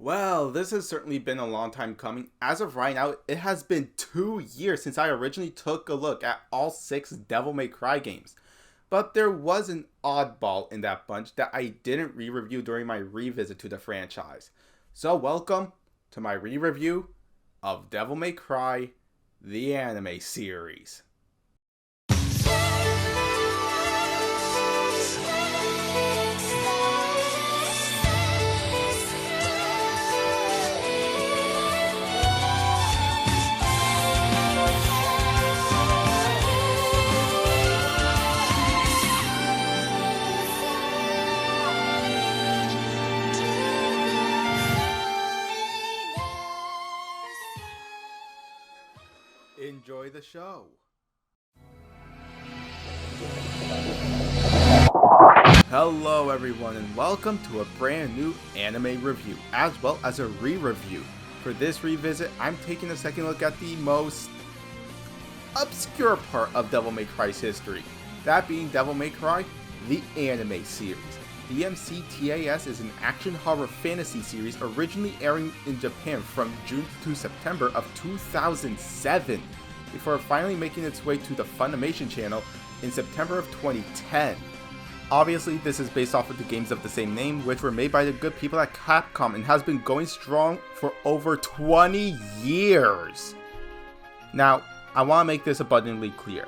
Well, this has certainly been a long time coming. As of right now, it has been 2 years since I originally took a look at all 6 Devil May Cry games. But there was an oddball in that bunch that I didn't re-review during my revisit to the franchise. So welcome to my re-review of Devil May Cry, the anime series. Enjoy the show. Hello everyone and welcome to a brand new anime review, as well as a re-review. For this revisit, I'm taking a second look at the most obscure part of Devil May Cry's history, that being Devil May Cry, the anime series. DMC TAS is an action horror fantasy series originally airing in Japan from June to September of 2007, before finally making its way to the Funimation channel in September of 2010. Obviously, this is based off of the games of the same name, which were made by the good people at Capcom and has been going strong for over 20 years. Now, I want to make this abundantly clear.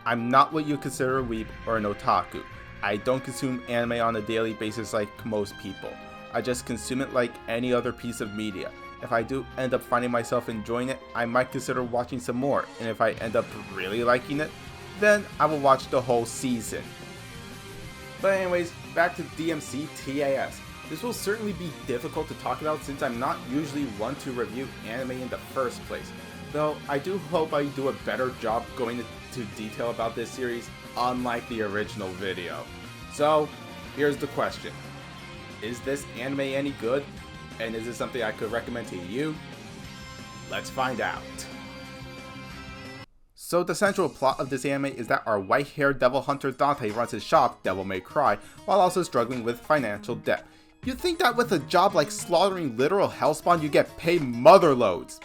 I'm not what you consider a weeb or an otaku. I don't consume anime on a daily basis like most people. I just consume it like any other piece of media. If I do end up finding myself enjoying it, I might consider watching some more, and if I end up really liking it, then I will watch the whole season. But anyways, back to DMC TAS. This will certainly be difficult to talk about since I'm not usually one to review anime in the first place, though I do hope I do a better job going into detail about this series, unlike the original video. So, here's the question. Is this anime any good? And is it something I could recommend to you? Let's find out. So the central plot of this anime is that our white-haired devil hunter Dante runs his shop, Devil May Cry, while also struggling with financial debt. You'd think that with a job like slaughtering literal hellspawn you get paid motherloads.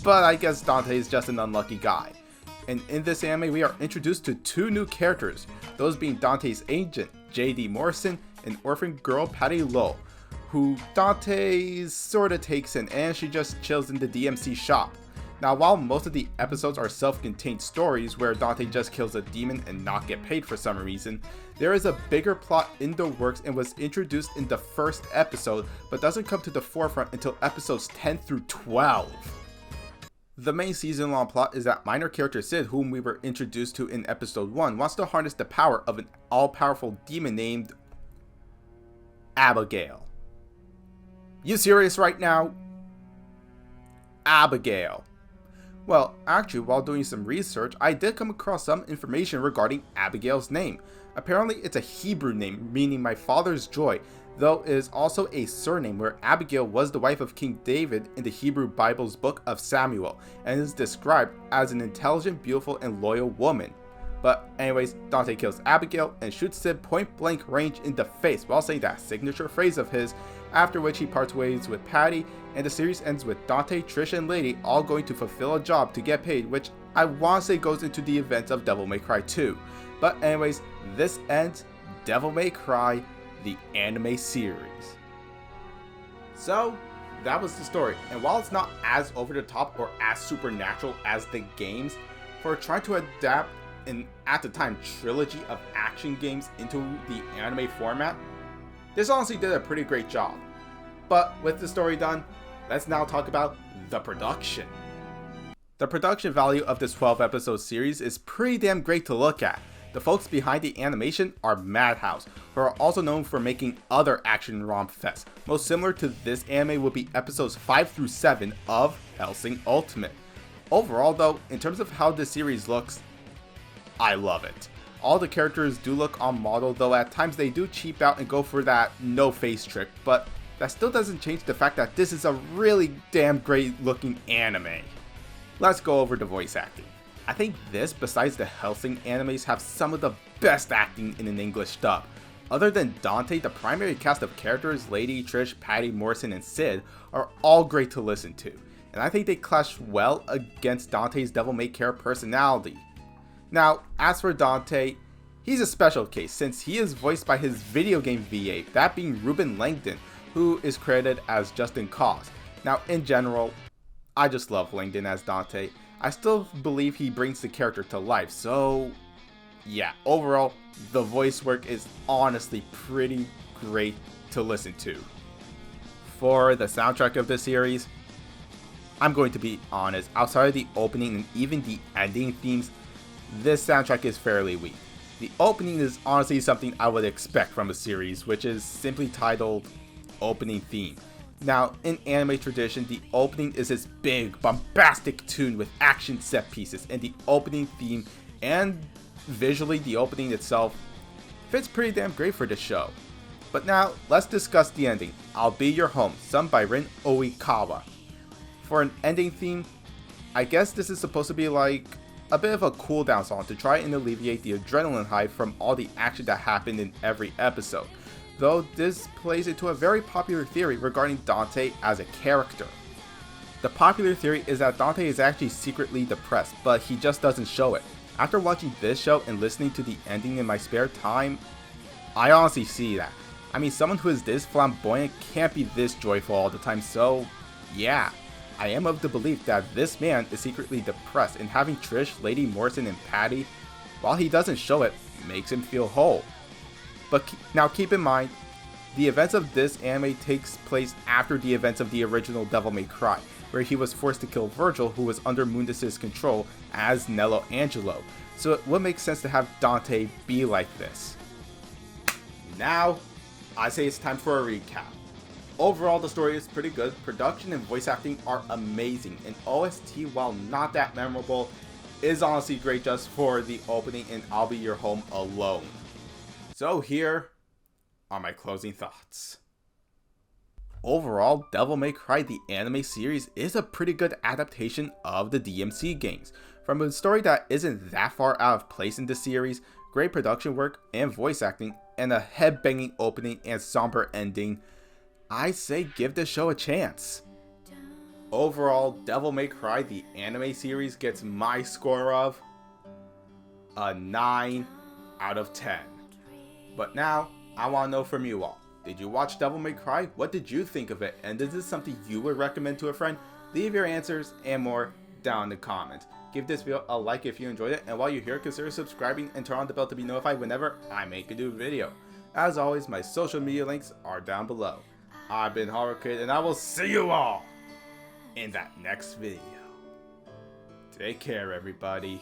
But I guess Dante is just an unlucky guy. And in this anime we are introduced to 2 new characters, those being Dante's agent, J.D. Morrison, and orphan girl Patty Lowell, who Dante sorta takes in and she just chills in the DMC shop. Now, while most of the episodes are self-contained stories where Dante just kills a demon and not get paid for some reason, there is a bigger plot in the works and was introduced in the first episode, but doesn't come to the forefront until episodes 10 through 12. The main season-long plot is that minor character Sid, whom we were introduced to in episode 1, wants to harness the power of an all-powerful demon named Abigail. You serious right now? Abigail. Well, actually, while doing some research, I did come across some information regarding Abigail's name. Apparently, it's a Hebrew name, meaning my father's joy, though it is also a surname where Abigail was the wife of King David in the Hebrew Bible's book of Samuel, and is described as an intelligent, beautiful, and loyal woman. But anyways, Dante kills Abigail and shoots Sid point blank range in the face while saying that signature phrase of his, after which he parts ways with Patty, and the series ends with Dante, Trish, and Lady all going to fulfill a job to get paid, which I want to say goes into the events of Devil May Cry 2. But anyways, this ends Devil May Cry, the anime series. So, that was the story, and while it's not as over the top or as supernatural as the games, for trying to adapt an, at the time, trilogy of action games into the anime format, this honestly did a pretty great job. But with the story done, let's now talk about the production. The production value of this 12 episode series is pretty damn great to look at. The folks behind the animation are Madhouse, who are also known for making other action romp fests. Most similar to this anime would be episodes 5 through 7 of Hellsing Ultimate. Overall though, in terms of how this series looks, I love it. All the characters do look on model, though at times they do cheap out and go for that no face trick, but that still doesn't change the fact that this is a really damn great looking anime. Let's go over the voice acting. I think this, besides the Hellsing animes, have some of the best acting in an English dub. Other than Dante, the primary cast of characters, Lady, Trish, Patty, Morrison, and Sid, are all great to listen to, and I think they clash well against Dante's devil-may-care personality. Now, as for Dante, he's a special case since he is voiced by his video game VA, that being Ruben Langdon, who is credited as Justin Cause. Now, in general, I just love Langdon as Dante. I still believe he brings the character to life, so yeah, overall, the voice work is honestly pretty great to listen to. For the soundtrack of this series, I'm going to be honest, outside of the opening and even the ending themes, this soundtrack is fairly weak. The opening is honestly something I would expect from a series, which is simply titled Opening Theme. Now, in anime tradition, the opening is this big, bombastic tune with action set pieces, and the opening theme and visually the opening itself fits pretty damn great for this show. But now, let's discuss the ending, I'll Be Your Home, sung by Rin Oikawa. For an ending theme, I guess this is supposed to be like a bit of a cool down song to try and alleviate the adrenaline high from all the action that happened in every episode, though this plays into a very popular theory regarding Dante as a character. The popular theory is that Dante is actually secretly depressed, but he just doesn't show it. After watching this show and listening to the ending in my spare time, I honestly see that. I mean, someone who is this flamboyant can't be this joyful all the time, so yeah. I am of the belief that this man is secretly depressed, and having Trish, Lady, Morrison, and Patty, while he doesn't show it, makes him feel whole. But now keep in mind, the events of this anime takes place after the events of the original Devil May Cry, where he was forced to kill Virgil, who was under Mundus' control as Nello Angelo, so it would make sense to have Dante be like this. Now, I say it's time for a recap. Overall, the story is pretty good, production and voice acting are amazing, and OST, while not that memorable, is honestly great just for the opening and I'll Be Your Home alone. So here are my closing thoughts. Overall, Devil May Cry the anime series is a pretty good adaptation of the DMC games. From a story that isn't that far out of place in the series, great production work and voice acting, and a head-banging opening and somber ending, I say give this show a chance. Overall, Devil May Cry the anime series gets my score of a 9 out of 10. But now, I want to know from you all. Did you watch Devil May Cry? What did you think of it? And is this something you would recommend to a friend? Leave your answers and more down in the comments. Give this video a like if you enjoyed it, and while you're here, consider subscribing and turn on the bell to be notified whenever I make a new video. As always, my social media links are down below. I've been Horror Kid, and I will see you all in that next video. Take care, everybody.